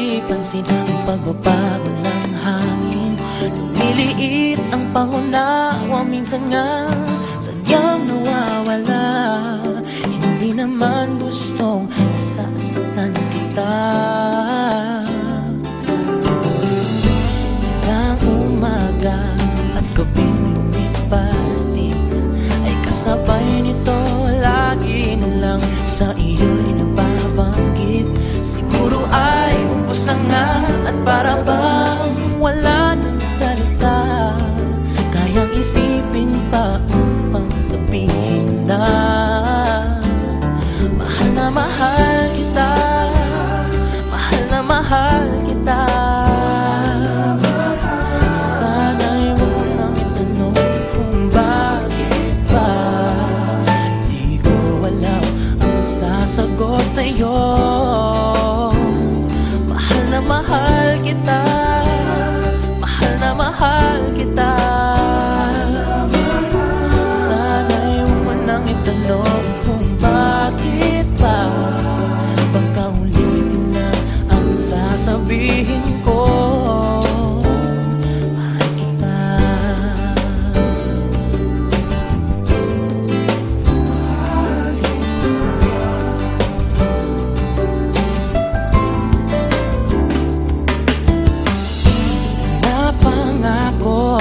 di pansin ang pagbabago ng hangin. Lumiliit ang pangunawa, minsan nga sadyang nawawala. Hindi naman gustong nasasaktan kita. Ng umaga at gabing lumipas din ay kasabay nito, lagi na lang sa iyo'y nababanggit. Siguro ay umpos lang na at para bang wala ng salita, kayang isipin pa upang sabihin na mahal kita, mahal na mahal kita. Sana'y huwag mo nang itanong kung bakit ba. Di ko alam ang sasagot sa'yo. Mahal na mahal kita, mahal na mahal kita. Sana'y huwag mo nang itanong kung bakit ba. Baka ulitin na ang sasabihin ko. Mahal kita. Napangako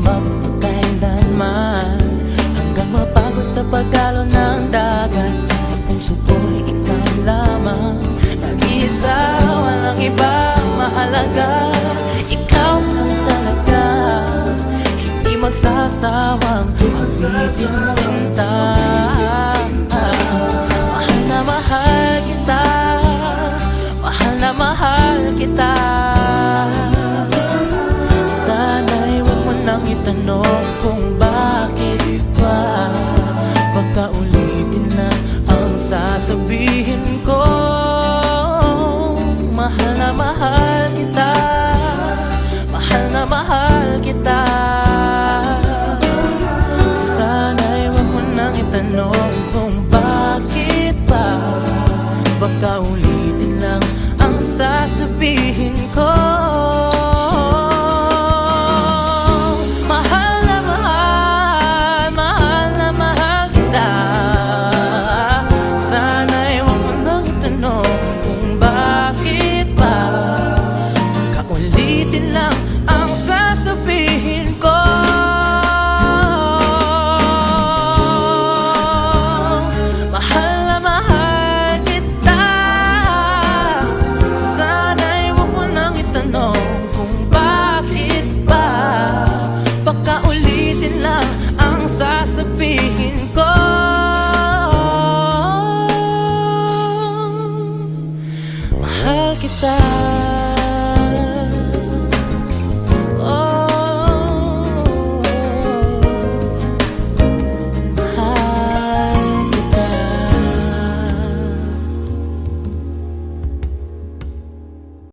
magpakailanman, hanggang mapagod sa pagalo ng dagat. Sa puso ko'y ikaw lamang, nag-iisa, walang iba mahalaga. Ikaw lang talaga, hindi magsasawang awitin sinta. Mahal na mahal kita, mahal na mahal kita. Sana'y huwag mo nang itanong kung bakit ba. Baka ulitin na ang sasabihin ko. Mahal na mahal kita, mahal na mahal kita. Sana'y huwag mo nang itanong kung bakit ba. Baka ulitin lang ang sasabihin ko. Sasabihin ko, mahal kita.